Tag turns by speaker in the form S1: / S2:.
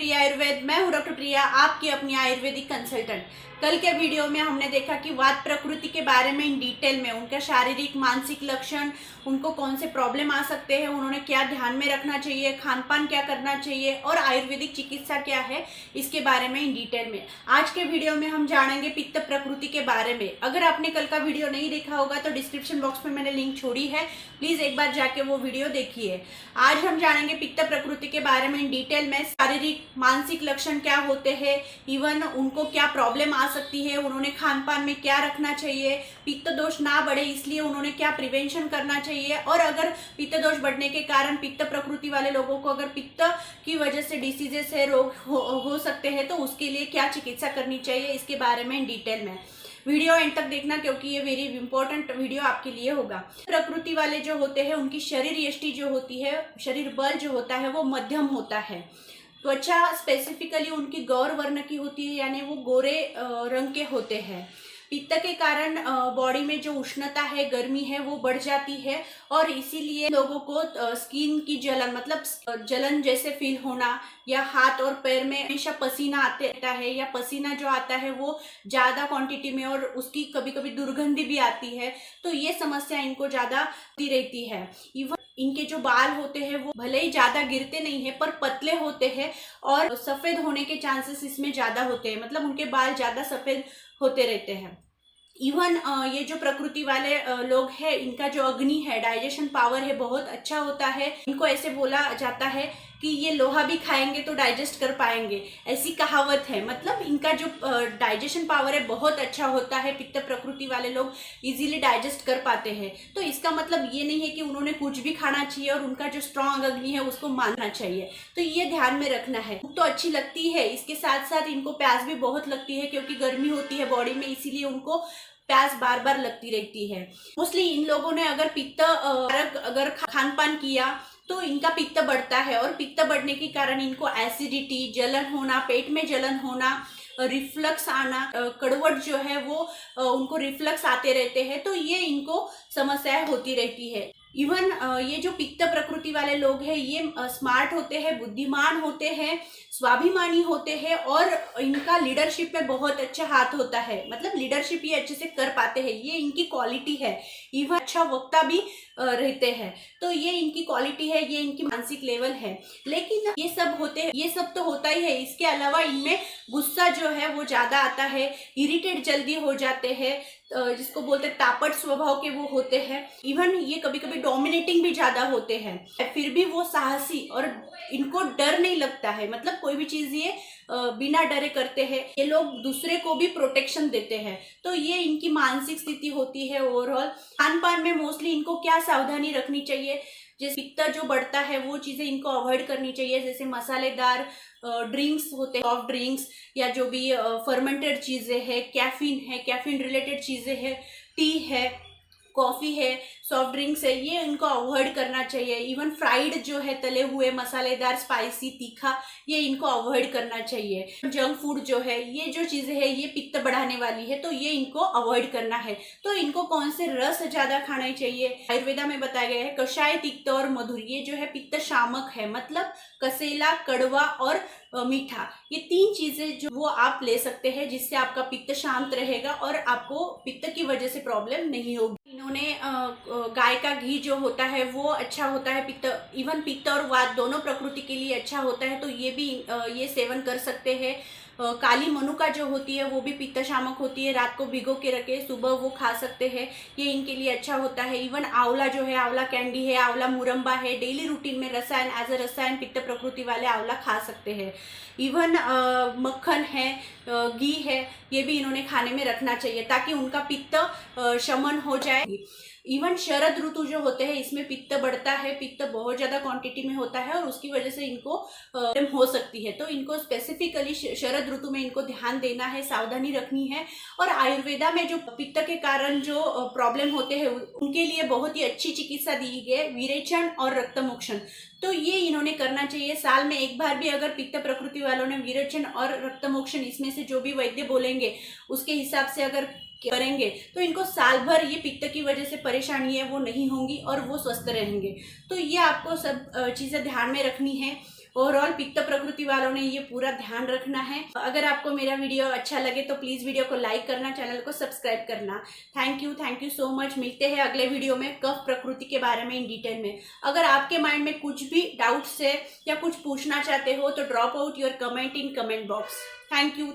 S1: प्रिया आयुर्वेद। मैं हूँ डॉक्टर प्रिया, आपकी अपनी आयुर्वेदिक कंसल्टेंट। कल के वीडियो में हमने देखा कि वात प्रकृति के बारे में इन डिटेल में, उनका शारीरिक मानसिक लक्षण, उनको कौन से प्रॉब्लम आ सकते हैं, उन्होंने क्या ध्यान में रखना चाहिए, खान पान क्या करना चाहिए और आयुर्वेदिक चिकित्सा क्या है, इसके बारे में इन डिटेल में। आज के वीडियो में हम जानेंगे पित्त प्रकृति के बारे में। अगर आपने कल का वीडियो नहीं देखा होगा तो डिस्क्रिप्शन बॉक्स में मैंने लिंक छोड़ी है, प्लीज एक बार जाके वो वीडियो देखिए। आज हम जानेंगे पित्त प्रकृति के बारे में इन डिटेल में, शारीरिक मानसिक लक्षण क्या होते हैं, इवन उनको क्या प्रॉब्लम आ सकती है, उन्होंने खान पान में क्या रखना चाहिए, पित्त दोष ना बढ़े इसलिए उन्होंने क्या प्रिवेंशन करना चाहिए, और अगर पित्त दोष बढ़ने के कारण पित्त प्रकृति वाले लोगों को अगर पित्त की वजह से डिसीजेस है, रोग हो सकते हैं, तो उसके लिए क्या चिकित्सा करनी चाहिए, इसके बारे में इन डिटेल में वीडियो एंड तक देखना, क्योंकि ये वेरी इंपॉर्टेंट वीडियो आपके लिए होगा। प्रकृति वाले जो होते हैं उनकी शरीर यष्टि जो होती है, शरीर बल जो होता है वो मध्यम होता है। त्वचा स्पेसिफिकली उनकी गौर वर्ण की होती है, यानी वो गोरे रंग के होते हैं। पित्त के कारण बॉडी में जो उष्णता है, गर्मी है, वो बढ़ जाती है और इसीलिए लोगों को स्किन की जलन, मतलब जलन जैसे फील होना, या हाथ और पैर में हमेशा पसीना आते रहता है, या पसीना जो आता है वो ज्यादा क्वांटिटी में और उसकी कभी कभी दुर्गंधी भी आती है, तो ये समस्या इनको ज्यादा होती रहती है। इवन इनके जो बाल होते हैं वो भले ही ज्यादा गिरते नहीं है पर पतले होते हैं और सफेद होने के चांसेस इसमें ज्यादा होते हैं, मतलब उनके बाल ज्यादा सफेद होते रहते हैं। इवन ये जो प्रकृति वाले लोग हैं, इनका जो अग्नि है, डाइजेशन पावर है, बहुत अच्छा होता है। इनको ऐसे बोला जाता है कि ये लोहा भी खाएंगे तो डाइजेस्ट कर पाएंगे, ऐसी कहावत है। मतलब इनका जो डाइजेशन पावर है बहुत अच्छा होता है, पित्त प्रकृति वाले लोग इजीली डाइजेस्ट कर पाते हैं। तो इसका मतलब ये नहीं है कि उन्होंने कुछ भी खाना चाहिए और उनका जो स्ट्रॉन्ग अग्नि है उसको मानना चाहिए, तो ये ध्यान में रखना है। भूख तो अच्छी लगती है, इसके साथ साथ इनको प्यास भी बहुत लगती है, क्योंकि गर्मी होती है बॉडी में, इसीलिए उनको प्यास बार बार लगती रहती है। मोस्टली इन लोगों ने अगर पित्त अगर खान पान किया तो इनका पित्त बढ़ता है, और पित्त बढ़ने के कारण इनको एसिडिटी, जलन होना, पेट में जलन होना, रिफ्लक्स आना, कड़वट जो है वो उनको रिफ्लक्स आते रहते हैं, तो ये इनको समस्याएं होती रहती है। इवन ये जो पित्त प्रकृति वाले लोग हैं ये स्मार्ट होते हैं, बुद्धिमान होते हैं, स्वाभिमानी होते हैं और इनका लीडरशिप में बहुत अच्छा हाथ होता है, मतलब लीडरशिप ये अच्छे से कर पाते हैं, ये इनकी क्वालिटी है। इवन अच्छा वक्ता भी रहते हैं, तो ये इनकी क्वालिटी है, ये इनकी मानसिक लेवल है। लेकिन ये सब तो होता ही है, इसके अलावा इनमें गुस्सा जो है वो ज्यादा आता है, इरिटेट जल्दी हो जाते हैं, जिसको बोलते हैं तापट स्वभाव के वो होते हैं। इवन ये कभी कभी डोमिनेटिंग भी ज्यादा होते हैं, फिर भी वो साहसी और इनको डर नहीं लगता है, मतलब कोई भी चीज ये बिना डरे करते हैं। ये लोग दूसरे को भी प्रोटेक्शन देते हैं, तो ये इनकी मानसिक स्थिति होती है। ओवरऑल खान पान में मोस्टली इनको क्या सावधानी रखनी चाहिए, जैसे पित्त जो बढ़ता है वो चीजें इनको अवॉइड करनी चाहिए, जैसे मसालेदार ड्रिंक्स होते हैं, सॉफ्ट ड्रिंक्स, या जो भी फर्मेंटेड चीजें हैं, कैफीन रिलेटेड चीजें हैं, टी है, कॉफी है, सॉफ्ट ड्रिंक्स है, ये इनको अवॉइड करना चाहिए। इवन फ्राइड जो है, तले हुए, मसालेदार, स्पाइसी, तीखा, ये इनको अवॉइड करना चाहिए। जंक फूड जो है, ये जो चीजें है ये पित्त बढ़ाने वाली है, तो ये इनको अवॉइड करना है। तो इनको कौन से रस ज्यादा खाने चाहिए, आयुर्वेदा में बताया गया है कषाय, तिक्त और मधुर, ये जो है पित्त शामक है, मतलब कसेला, कड़वा और मीठा, ये तीन चीजें जो वो आप ले सकते हैं, जिससे आपका पित्त शांत रहेगा और आपको पित्त की वजह से प्रॉब्लम नहीं होगी। इन्होंने गाय का घी जो होता है वो अच्छा होता है, पित्त और वात दोनों प्रकृति के लिए अच्छा होता है, तो ये भी ये सेवन कर सकते हैं। काली मनुका जो होती है वो भी पित्त शामक होती है, रात को भिगो के रखे सुबह वो खा सकते हैं, ये इनके लिए अच्छा होता है। इवन आंवला जो है, आंवला कैंडी है, आंवला मुरंबा है, डेली रूटीन में रसायन एज अ रसायन पित्त प्रकृति वाले आंवला खा सकते हैं। इवन मक्खन है, घी है, ये भी इन्होंने खाने में रखना चाहिए ताकि उनका पित्त शमन हो जाए। इवन शरद ऋतु जो होते हैं इसमें पित्त बढ़ता है, पित्त बहुत ज्यादा क्वांटिटी में होता है और उसकी वजह से इनको प्रॉब्लम हो सकती है, तो इनको स्पेसिफिकली शरद ऋतु में इनको ध्यान देना है, सावधानी रखनी है। और आयुर्वेदा में जो पित्त के कारण जो प्रॉब्लम होते हैं उनके लिए बहुत ही अच्छी चिकित्सा दी गई है, विरेचन और रक्तमोक्षण, तो ये इन्होंने करना चाहिए। साल में एक बार भी अगर पित्त प्रकृति वालों ने विरेचन और रक्तमोक्षण, इसमें से जो भी वैद्य बोलेंगे उसके हिसाब से अगर करेंगे तो इनको साल भर ये पित्त की वजह से परेशानी है वो नहीं होंगी और वो स्वस्थ रहेंगे। तो ये आपको सब चीजें ध्यान में रखनी है। ओवरऑल पित्त प्रकृति वालों ने ये पूरा ध्यान रखना है। अगर आपको मेरा वीडियो अच्छा लगे तो प्लीज वीडियो को लाइक करना, चैनल को सब्सक्राइब करना। Thank you so much. मिलते हैं अगले वीडियो में कफ प्रकृति के बारे में इन डिटेल में। अगर आपके माइंड में कुछ भी डाउट्स है या कुछ पूछना चाहते हो तो drop out your comment in comment box. Thank you.